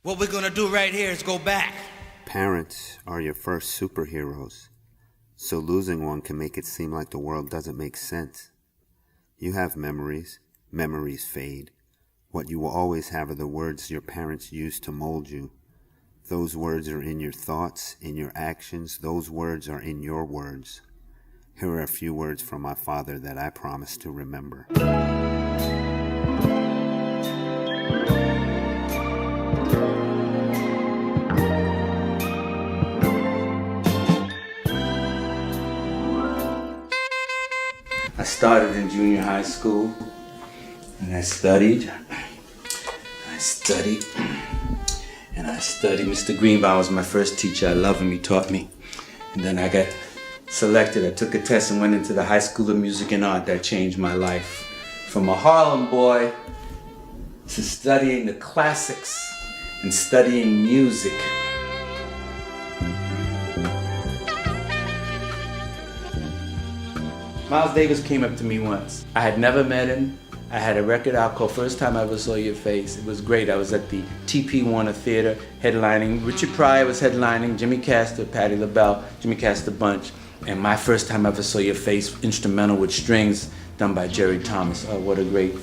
What we're gonna do right here is go back. Parents are your first superheroes, so losing one can make it seem like the world doesn't make sense. You have memories. Memories fade. What you will always have are the words your parents used to mold you. Those words are in your thoughts, in your actions. Those words are in your words. Here are a few words from my father that I promise to remember. I started in junior high school, and I studied. Mr. Greenbaum was my first teacher. I love him, he taught me. And then I got selected. I took a test and went into the High School of Music and Art. That changed my life. From a Harlem boy to studying the classics and studying music. Miles Davis came up to me once. I had never met him. I had a record out called First Time I Ever Saw Your Face. It was great. I was at the TP Warner Theater headlining. Richard Pryor was headlining, Jimmy Castor, Patti LaBelle, Jimmy Castor Bunch. And My First Time I Ever Saw Your Face, instrumental with strings done by Jerry Thomas. Oh, what a great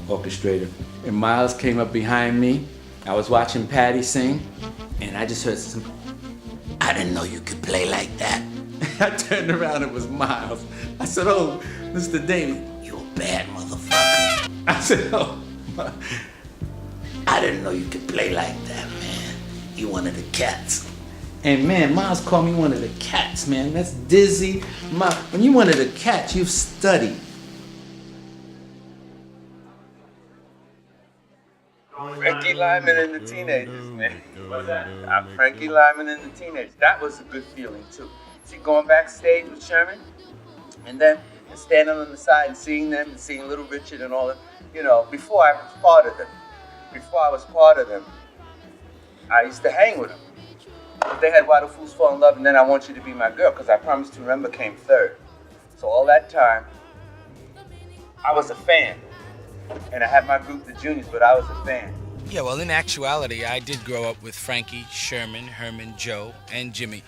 orchestrator. And Miles came up behind me. I was watching Patti sing, and I just heard some, I didn't know you could play like that. I turned around, it was Miles. I said, oh, Mr. Davis, you a bad motherfucker. I said, oh, I didn't know you could play like that, man. You one of the cats. And man, Miles called me one of the cats, man. That's dizzy. When you one of the cats, you've studied. Frankie Lyman and the Teenagers, man. What's that? I'm Frankie Lyman and the Teenagers. That was a good feeling, too. See, going backstage with Sherman, and then standing on the side and seeing them, and seeing Little Richard and all that. You know, before I was part of them, I used to hang with them. But they had Why Do Fools Fall in Love and Then I Want You to Be My Girl, because I Promise to Remember came third. So all that time, I was a fan. And I had my group, the Juniors, but I was a fan. Yeah, well, in actuality, I did grow up with Frankie, Sherman, Herman, Joe, and Jimmy.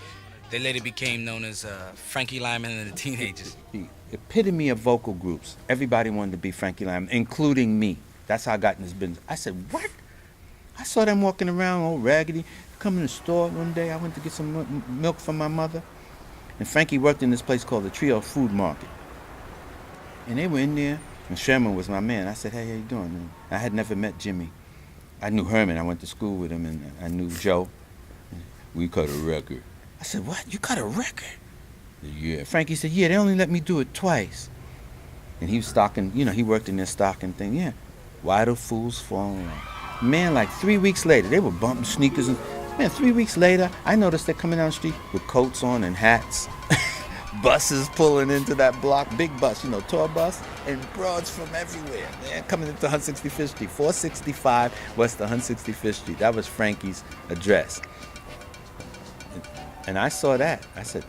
They later became known as Frankie Lyman and the Teenagers. The epitome of vocal groups. Everybody wanted to be Frankie Lyman, including me. That's how I got in this business. I said, what? I saw them walking around all raggedy. Come in the store one day, I went to get some milk from my mother. And Frankie worked in this place called the Trio Food Market. And they were in there, and Sherman was my man. I said, hey, how you doing, man? I had never met Jimmy. I knew Herman. I went to school with him, and I knew Joe. We cut a record. I said, what? You cut a record? Yeah. Frankie said, yeah, they only let me do it twice. And he was stocking, you know, he worked in their stocking thing. Yeah. Why Do Fools Fall in Love? Man, like 3 weeks later, they were bumping sneakers. And man, 3 weeks later, I noticed they're coming down the street with coats on and hats. Buses pulling into that block, big bus, you know, tour bus, and broads from everywhere, man, coming into 165th Street, 465 West 165th Street. That was Frankie's address. And I saw that. I said,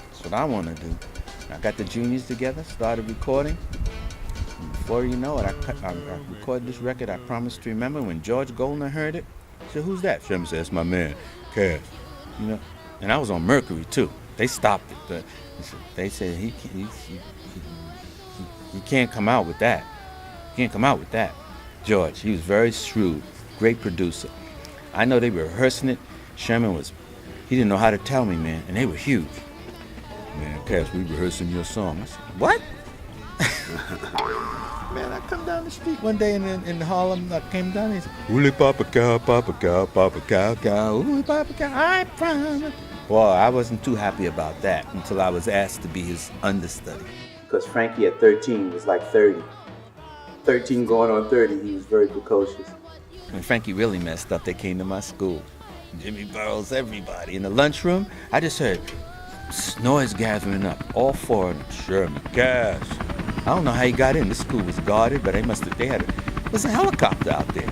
that's what I want to do. I got the juniors together, started recording. And before you know it, I recorded this record, I Promise to Remember. When George Goldner heard it, he said, who's that? Sherman said, that's my man, Cass. You know, and I was on Mercury, too. They stopped it. They said, he can't come out with that. He can't come out with that. George, he was very shrewd, great producer. I know they were rehearsing it. Sherman he didn't know how to tell me, man, and they were huge. Man, Cass, we rehearsing your song. I said, what? Man, I come down the street one day in Harlem. I came down and he said, ooly papa cow, cow, ooly papa cow, I promise. Well, I wasn't too happy about that until I was asked to be his understudy. Because Frankie at 13 was like 30. 13 going on 30, he was very precocious. When Frankie really messed up, they came to my school. Jimmy Burroughs, everybody. In the lunchroom, I just heard noise gathering up. All four of them. Sherman, Cass. I don't know how he got in. This school was guarded, but it was a helicopter out there.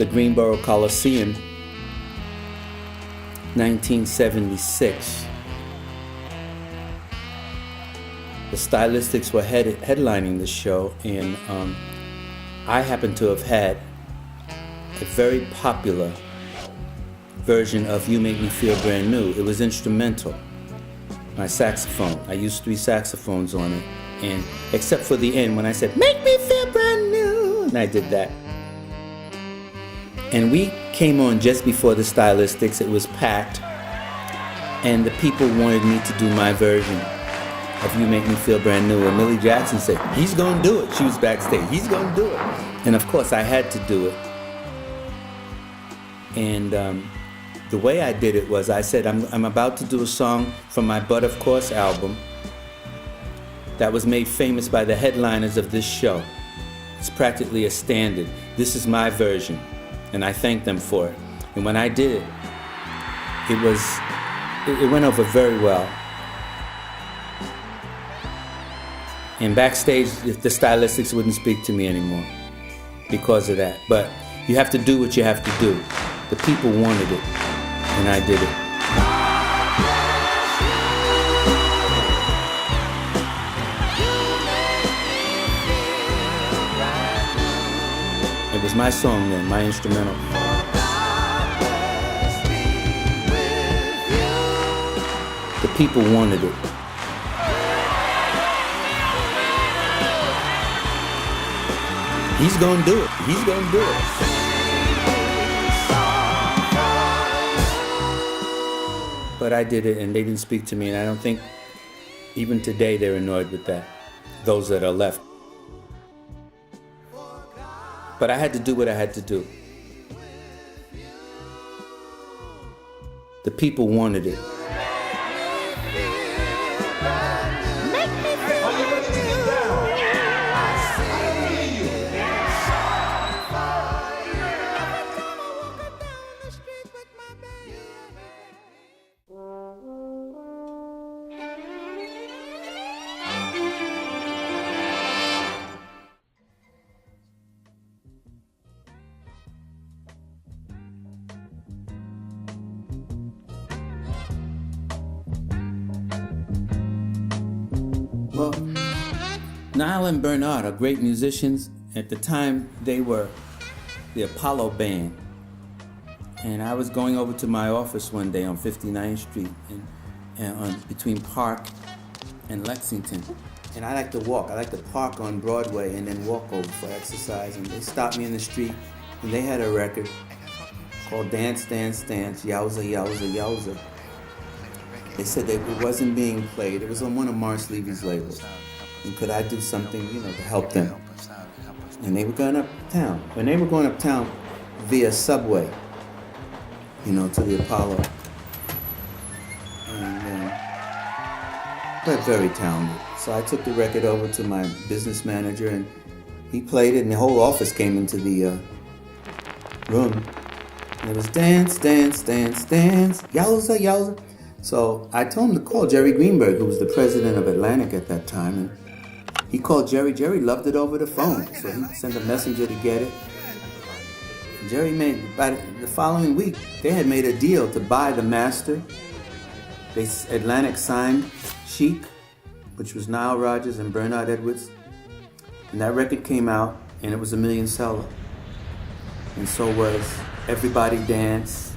the Greensboro Coliseum, 1976. The Stylistics were headlining the show, and I happened to have had a very popular version of You Make Me Feel Brand New. It was instrumental. My saxophone. I used 3 saxophones on it, and except for the end when I said, "Make me feel brand new," and I did that. And we came on just before the Stylistics. It was packed, and the people wanted me to do my version of You Make Me Feel Brand New. And Millie Jackson said, "He's gonna do it." She was backstage. "He's gonna do it." And of course I had to do it. And the way I did it was I said, I'm about to do a song from my But Of Course album that was made famous by the headliners of this show. It's practically a standard. This is my version, and I thanked them for it. And when I did it, it went over very well. And backstage, the Stylistics wouldn't speak to me anymore because of that. But you have to do what you have to do. The people wanted it, and I did it. It was my song then, my instrumental. The people wanted it. He's gonna do it. He's gonna do it. But I did it, and they didn't speak to me, and I don't think even today they're annoyed with that, those that are left. But I had to do what I had to do. The people wanted it. Well, Nile and Bernard are great musicians. At the time, they were the Apollo Band. And I was going over to my office one day on 59th Street between Park and Lexington. And I like to walk. I like to park on Broadway and then walk over for exercise. And they stopped me in the street, and they had a record called Dance, Dance, Dance, Yowza, Yowza, Yowza. They said that it wasn't being played. It was on one of Morris Levy's labels. And could I do something, to help them? And they were going uptown. When they were going uptown via subway, to the Apollo. And they're very talented. So I took the record over to my business manager, and he played it, and the whole office came into the room. And it was dance, dance, dance, dance, yowza, yowza. So I told him to call Jerry Greenberg, who was the president of Atlantic at that time, and he called Jerry. Jerry loved it over the phone, so he sent a messenger to get it. Jerry by the following week, they had made a deal to buy the master. Atlantic signed Chic, which was Nile Rodgers and Bernard Edwards, and that record came out, and it was a million seller. And so was Everybody Dance,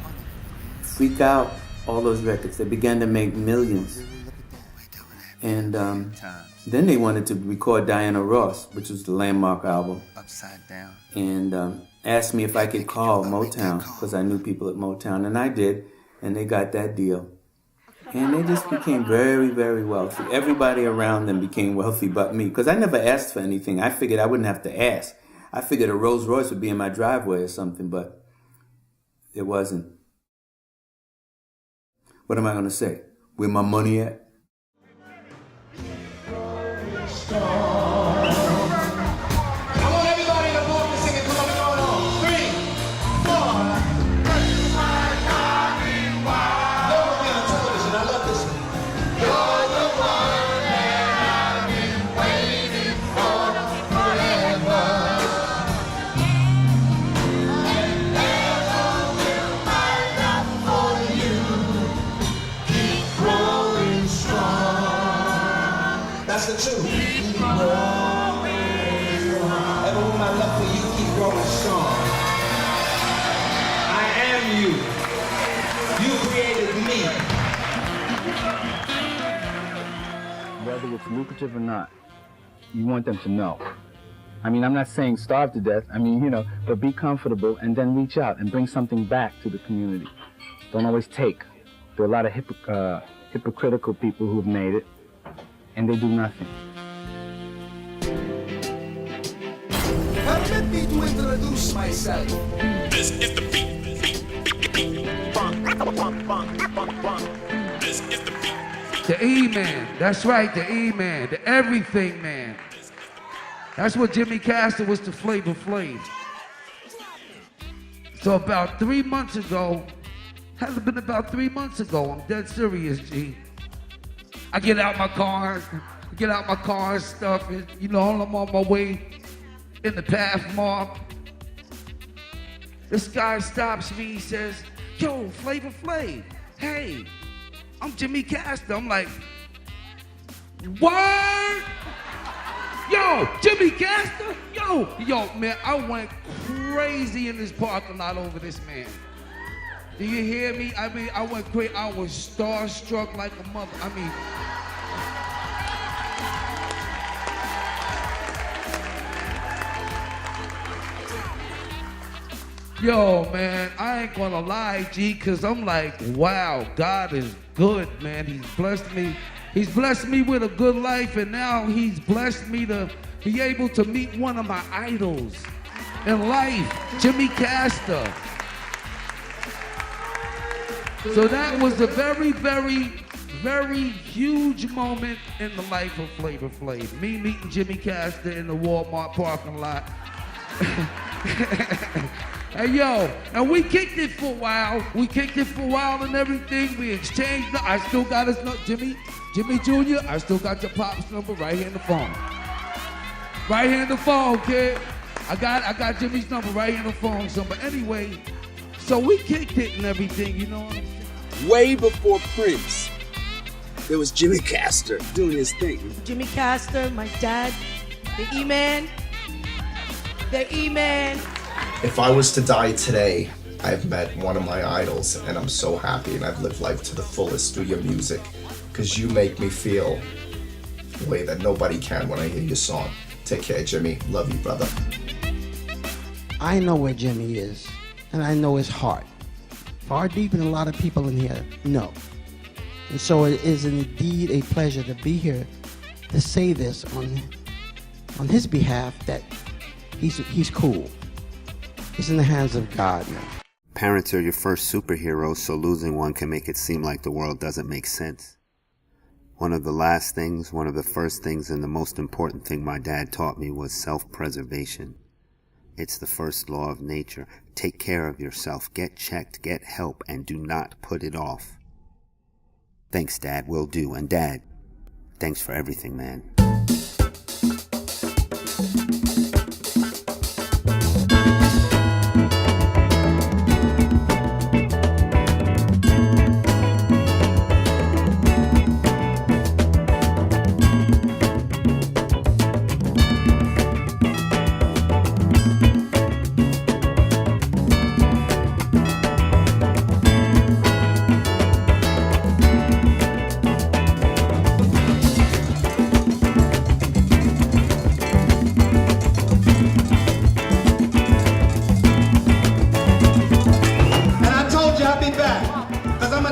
Freak Out, all those records. They began to make millions. And then they wanted to record Diana Ross, which was the landmark album. Upside Down. And asked me if I could call Motown, because I knew people at Motown, and I did, and they got that deal. And they just became very, very wealthy. Everybody around them became wealthy but me, because I never asked for anything. I figured I wouldn't have to ask. I figured a Rolls Royce would be in my driveway or something, but it wasn't. What am I going to say? Where my money at? song. I am you. You created me. Whether it's lucrative or not, you want them to know. I mean, I'm not saying starve to death, I mean, you know, but be comfortable and then reach out and bring something back to the community. Don't always take. There are a lot of hypocritical people who've made it, and they do nothing. Permit me to introduce myself. This is the beat. This is the beat. The E-Man, that's right, the E-Man, the everything man. That's what Jimmy Castor was to Flavor Flav. So about 3 months ago, hasn't been about 3 months ago, I'm dead serious, G. I get out my car and stuff, and you know, I'm on my way in the Pathmark. This guy stops me, he says, yo, Flavor Flav, hey, I'm Jimmy Castor. I'm like, what? Yo, Jimmy Castor? Yo, man, I went crazy in this parking lot over this man. Do you hear me? I mean, I went crazy. I was starstruck like a mother. I mean, yo, man, I ain't gonna lie, G, cause I'm like, wow, God is good, man. He's blessed me. He's blessed me with a good life, and now he's blessed me to be able to meet one of my idols in life, Jimmy Castor. So that was a very, very, very huge moment in the life of Flavor Flav. Me meeting Jimmy Castor in the Walmart parking lot. Hey, yo, and we kicked it for a while. And everything. We exchanged. I still got his number. Jimmy Jr., I still got your pop's number right here in the phone. Right here in the phone, kid. I got Jimmy's number right here in the phone. So, but anyway, so we kicked it and everything, you know what I'm saying? Way before Prince, there was Jimmy Castor doing his thing. Jimmy Castor, my dad, the E-Man. If I was to die today, I've met one of my idols, and I'm so happy, and I've lived life to the fullest through your music, because you make me feel the way that nobody can when I hear your song. Take care, Jimmy. Love you, brother. I know where Jimmy is, and I know his heart. Far deeper than a lot of people in here know. And so it is indeed a pleasure to be here to say this on his behalf, that he's cool. He's in the hands of God now. Parents are your first superheroes, so losing one can make it seem like the world doesn't make sense. One of the first things, and the most important thing my dad taught me was self-preservation. It's the first law of nature. Take care of yourself, get checked, get help, and do not put it off. Thanks, Dad, will do. And Dad, thanks for everything, man.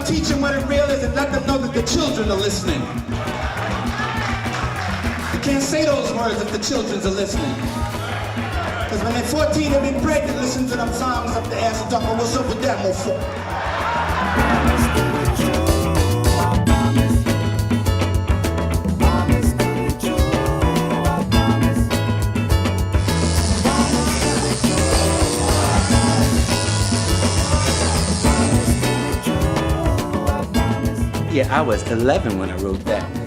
Teach them what it real is and let them know that the children are listening. You can't say those words if the children are listening. Because when they're 14, they'll be pregnant listening to them songs up the ass and talking, what's up with that, motherfucker? Yeah, I was 11 when I wrote that.